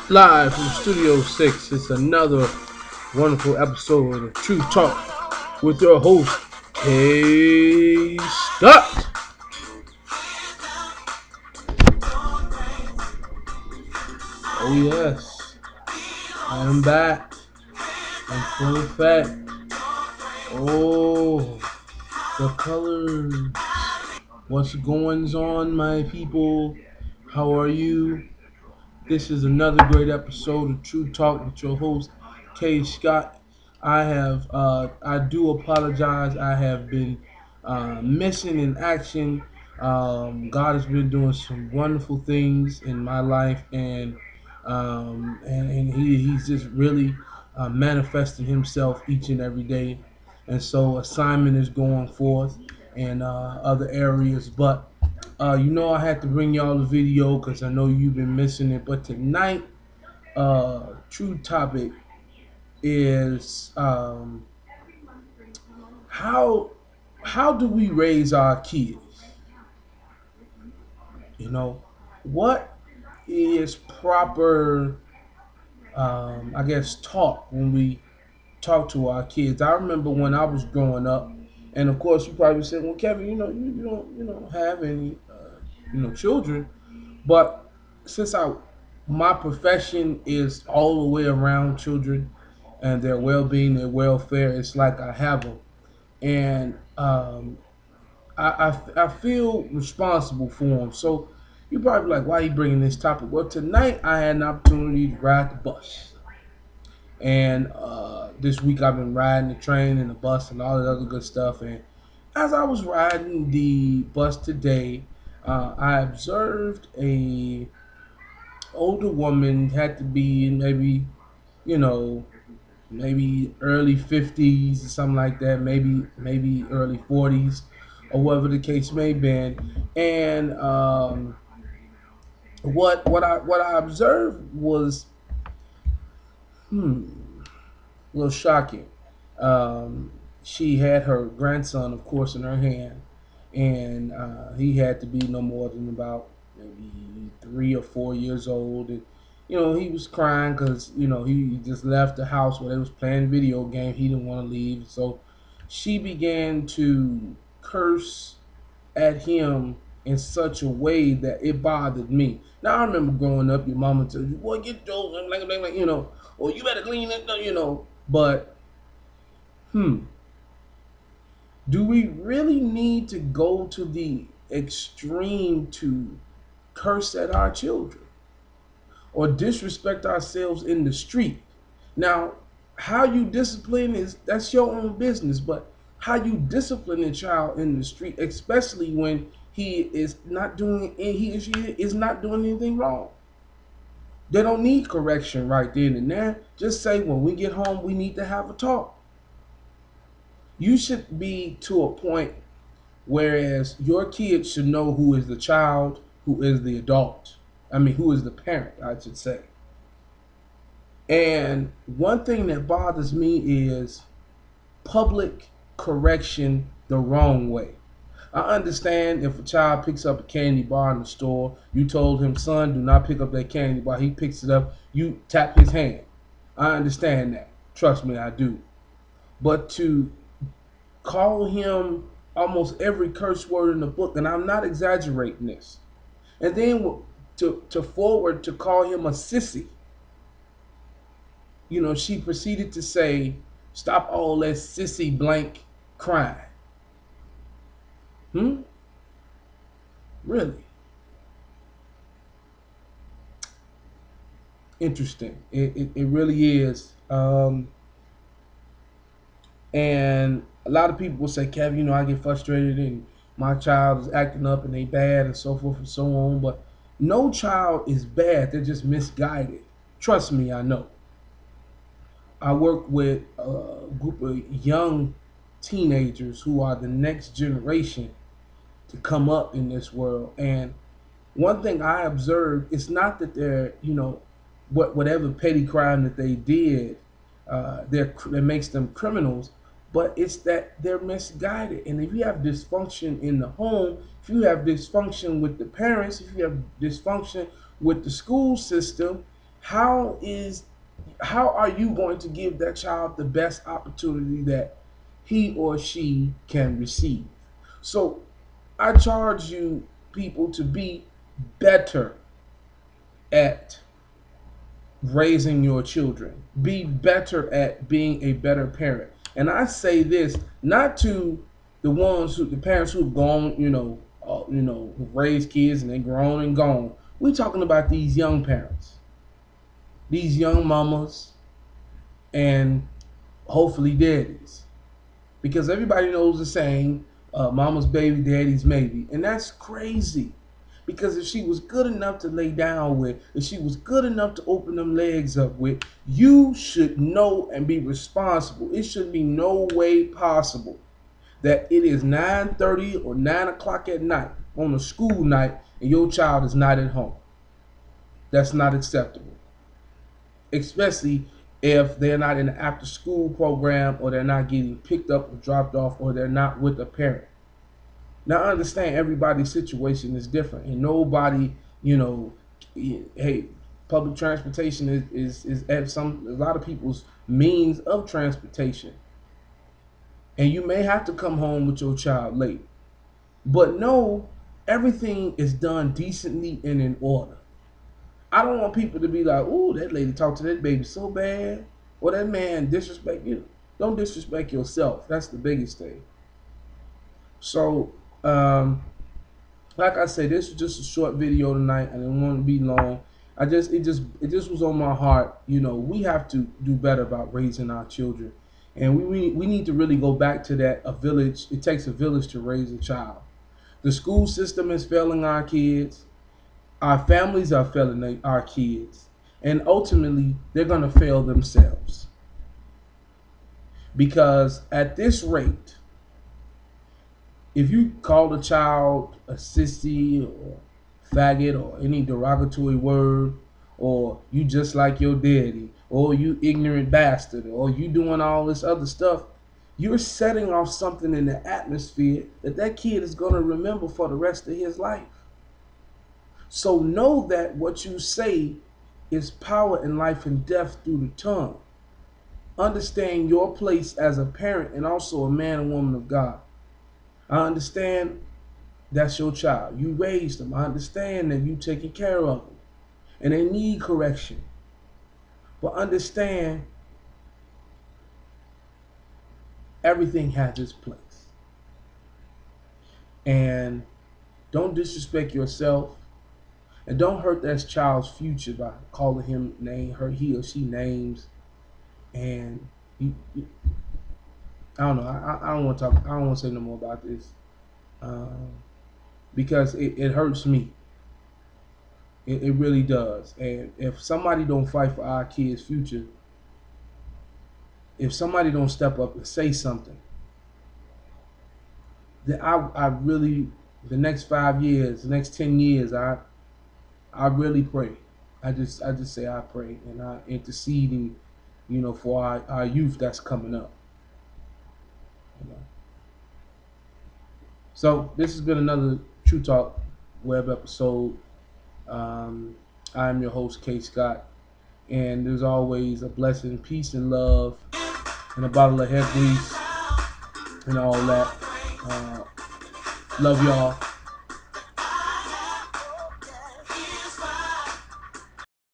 Live from Studio 6, it's another wonderful episode of True Talk with your host, K. Scott. Oh, yes, I am back in full effect. Oh, the colors. What's going on, my people? How are you? This is another great episode of True Talk with your host, K. Scott. I do apologize. I have been missing in action. God has been doing some wonderful things in my life, and he's just really manifesting himself each and every day. And so, assignment is going forth in other areas, but I had to bring y'all the video because I know you've been missing it. But tonight, true topic is how how do we raise our kids? You know, what is proper? I guess talk when we talk to our kids. I remember when I was growing up, and of course, you probably said, "Well, Kevin, you don't have any children." But since I my profession is all the way around children and their well-being, their welfare, it's like I have them, and I feel responsible for them. So you probably like, why are you bringing this topic? Well, tonight I had an opportunity to ride the bus, and this week I've been riding the train and the bus and all that other good stuff. And as I was riding the bus today, I observed a older woman, had to be you know maybe early 50s or something like that, maybe early 40s, or whatever the case may be. And what I observed was a little shocking. She had her grandson, of course, in her hand, and he had to be no more than about maybe 3 or 4 years old. And he was crying because he just left the house where they was playing video game. He didn't want to leave, so she began to curse at him in such a way that it bothered me. Now I remember growing up, your mama told you, "Boy, get those," or "You better clean it," But do we really need to go to the extreme to curse at our children or disrespect ourselves in the street? Now, how you discipline that's your own business, but how you discipline a child in the street, especially when he or she is not doing anything wrong. They don't need correction right then and there. Just say, when we get home, we need to have a talk. You should be to a point whereas your kids should know who is the child, who is the adult. I mean, who is the parent, I should say. And one thing that bothers me is public correction the wrong way. I understand if a child picks up a candy bar in the store, you told him, "Son, do not pick up that candy bar." He picks it up, you tap his hand. I understand that. Trust me, I do. But to call him almost every curse word in the book, and I'm not exaggerating this, and then to forward to call him a sissy. She proceeded to say, "Stop all that sissy blank crying." Hmm? Really? Interesting. It really is. And a lot of people will say, "Kevin, I get frustrated and my child is acting up and they bad and so forth and so on." But no child is bad. They're just misguided. Trust me, I know. I work with a group of young teenagers who are the next generation to come up in this world. And one thing I observed, it's not that they're, whatever petty crime that they did, that makes them criminals, but it's that they're misguided. And if you have dysfunction in the home, if you have dysfunction with the parents, if you have dysfunction with the school system, How are you going to give that child the best opportunity that he or she can receive? So I charge you people to be better at raising your children. Be better at being a better parent. And I say this not to the parents who've gone, who've raised kids and they grown and gone. We're talking about these young parents, these young mamas, and hopefully daddies, because everybody knows the saying, "Mama's baby, daddy's maybe," and that's crazy. Because if she was good enough to lay down with, if she was good enough to open them legs up with, you should know and be responsible. It should be no way possible that it is 9:30 or 9 o'clock at night on a school night and your child is not at home. That's not acceptable. Especially if they're not in the after school program, or they're not getting picked up or dropped off, or they're not with a parent. Now, I understand everybody's situation is different, and nobody, hey, public transportation is at a lot of people's means of transportation, and you may have to come home with your child late. But no, everything is done decently and in order. I don't want people to be like, "Ooh, that lady talked to that baby so bad," or "that man disrespect you." Don't disrespect yourself. That's the biggest thing. So, like I said, this is just a short video tonight. I didn't want to be long. It just was on my heart. We have to do better about raising our children, and we need to really go back to that. A village. It takes a village to raise a child. The school system is failing our kids. Our families are failing our kids, and ultimately they're gonna fail themselves, because at this rate, if you call a child a sissy or faggot or any derogatory word, or you just like your daddy, or you ignorant bastard, or you doing all this other stuff, you're setting off something in the atmosphere that kid is going to remember for the rest of his life. So know that what you say is power in life and death through the tongue. Understand your place as a parent and also a man and woman of God. I understand that's your child. You raised them. I understand that you taking care of them, and they need correction. But understand, everything has its place. And don't disrespect yourself, and don't hurt that child's future by calling him he or she names. And I don't know. I don't want to talk. I don't want to say no more about this, um, because it hurts me. It really does. And if somebody don't fight for our kids' future, if somebody don't step up and say something, then I really, the next 5 years, the next 10 years, I really pray. I just say I pray, and I interceding, for our youth that's coming up. You know. So this has been another True Talk web episode. I'm your host, K. Scott, and there's always a blessing, peace, and love, and a bottle of head grease, and all that. Love y'all.